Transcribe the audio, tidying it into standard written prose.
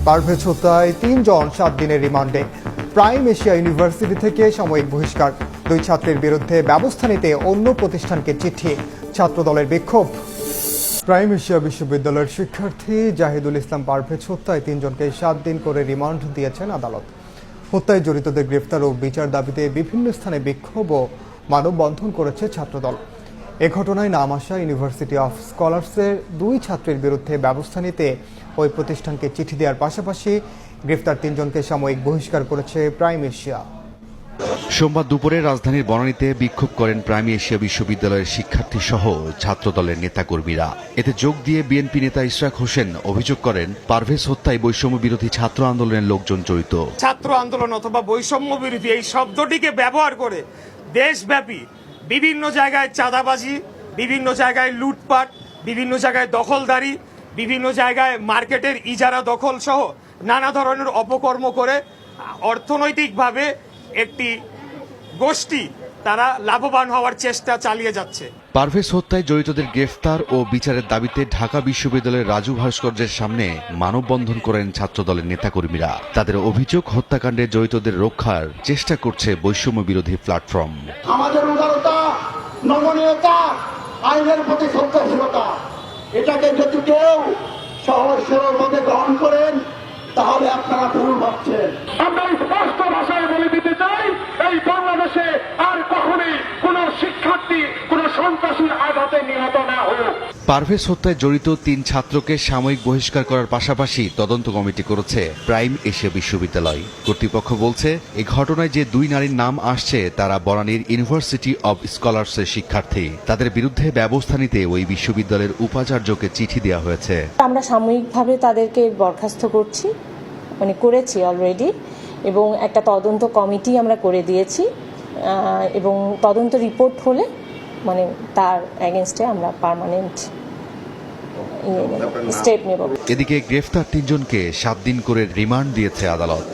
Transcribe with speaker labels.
Speaker 1: পারভেজ হত্যায় ৩ জন 7 দিনের রিমান্ডে। প্রাইম এশিয়া ইউনিভার্সিটি থেকে সাময়িক বহিষ্কার। 2 ছাত্রের বিরুদ্ধে ব্যবস্থা নিতে অন্য প্রতিষ্ঠানকে চিঠি। ছাত্রদলের বিক্ষোভ। প্রাইম এশিয়া বিশ্ববিদ্যালয়ের শিক্ষার্থী জাহিদুল ইসলাম পারভেজ হত্যায় 3 জনকে 7 দিন করে রিমান্ড দিয়েছেন আদালত। হত্যায় জড়িতদের গ্রেফতার ও বিচার দাবিতে বিভিন্ন স্থানে বিক্ষোভ ও মানববন্ধন করেছে ছাত্রদল। এ ঘটনায় নাম আসা ইউনিভার্সিটি অফ স্কলার্সের 2 ছাত্রের বিরুদ্ধে ব্যবস্থা নিতে ওই প্রতিষ্ঠানকে চিঠি দেওয়ার পাশাপাশি গ্রেফতার 3 জনকে সাময়িক বহিষ্কার করেছে প্রাইম এশিয়া।
Speaker 2: সোমবার দুপুরে রাজধানীর বনানীতে বিক্ষোভ করেন প্রাইম এশিয়া বিশ্ববিদ্যালয়ের শিক্ষার্থী সহ ছাত্রদলের নেতাকর্মীরা। এতে যোগ দিয়ে বিএনপি নেতা ইশরাক হোসেন অভিযোগ করেন, পারভেজ হত্যায় বৈষম্য বিরোধী ছাত্র আন্দোলনের লোকজন জড়িত।
Speaker 3: ছাত্র আন্দোলন অথবা বৈষম্য বিরোধী এই শব্দটিকে ব্যবহার করে দেশব্যাপী বিভিন্ন জায়গায় চাঁদাবাজি, বিভিন্ন জায়গায় লুটপাট, বিভিন্ন জায়গায় দখলদারি, বিভিন্ন জায়গায় মার্কেটের ইজারা দখল সহ নানা ধরনের অপকর্ম করে অর্থনৈতিকভাবে একটি গোষ্ঠী তারা লাভবান হওয়ার চেষ্টা চালিয়ে যাচ্ছে।
Speaker 2: পারভেজ হত্যায় জড়িতদের গ্রেফতার ও বিচারের দাবিতে ঢাকা বিশ্ববিদ্যালয়ের রাজু ভাস্কর্যের সামনে মানববন্ধন করেন ছাত্রদলের নেতাকর্মীরা। তাদের অভিযোগ, হত্যাকাণ্ডে জড়িতদের রক্ষার চেষ্টা করছে বৈষম্য বিরোধী প্ল্যাটফর্ম।
Speaker 4: আমাদের উদারতা, নমনীয়তা, আইনের প্রতি শ্রদ্ধাশীলতা, এটাকে যদি কেউ সহজ সরল ভাবে গ্রহণ করেন তাহলে আপনারা ভুল ভাবছেন।
Speaker 5: আমরা স্পষ্ট ভাষায় বলে দিতে চাই, এই বাংলাদেশে আর কখনোই কোন শিক্ষার্থী কোন সন্ত্রাসীর আঘাতে নিহত না হোক।
Speaker 2: পারভেজ হত্যায় জড়িত 3 ছাত্রকে সাময়িক বহিষ্কার করার পাশাপাশি তদন্ত কমিটি করেছে প্রাইম এশিয়া বিশ্ববিদ্যালয় কর্তৃপক্ষ। বলছে, এই ঘটনায় যে 2 নারীর নাম আসছে তারা বনানীর ইউনিভার্সিটি অব স্কলার্সের শিক্ষার্থী। তাদের বিরুদ্ধে ব্যবস্থা নিতে ওই বিশ্ববিদ্যালয়ের উপাচার্যকে চিঠি দেওয়া হয়েছে।
Speaker 6: আমরা সাময়িকভাবে তাদেরকে বরখাস্ত করেছি অলরেডি, এবং একটা তদন্ত কমিটি আমরা করে দিয়েছি, এবং তদন্ত রিপোর্ট হলে তার এগেইনস্টে আমরা পার্মানেন্ট স্টেপ নেব।
Speaker 2: এদিকে গ্রেফতার 3 জনকে 7 দিন করে রিমান্ড দিয়েছে আদালত।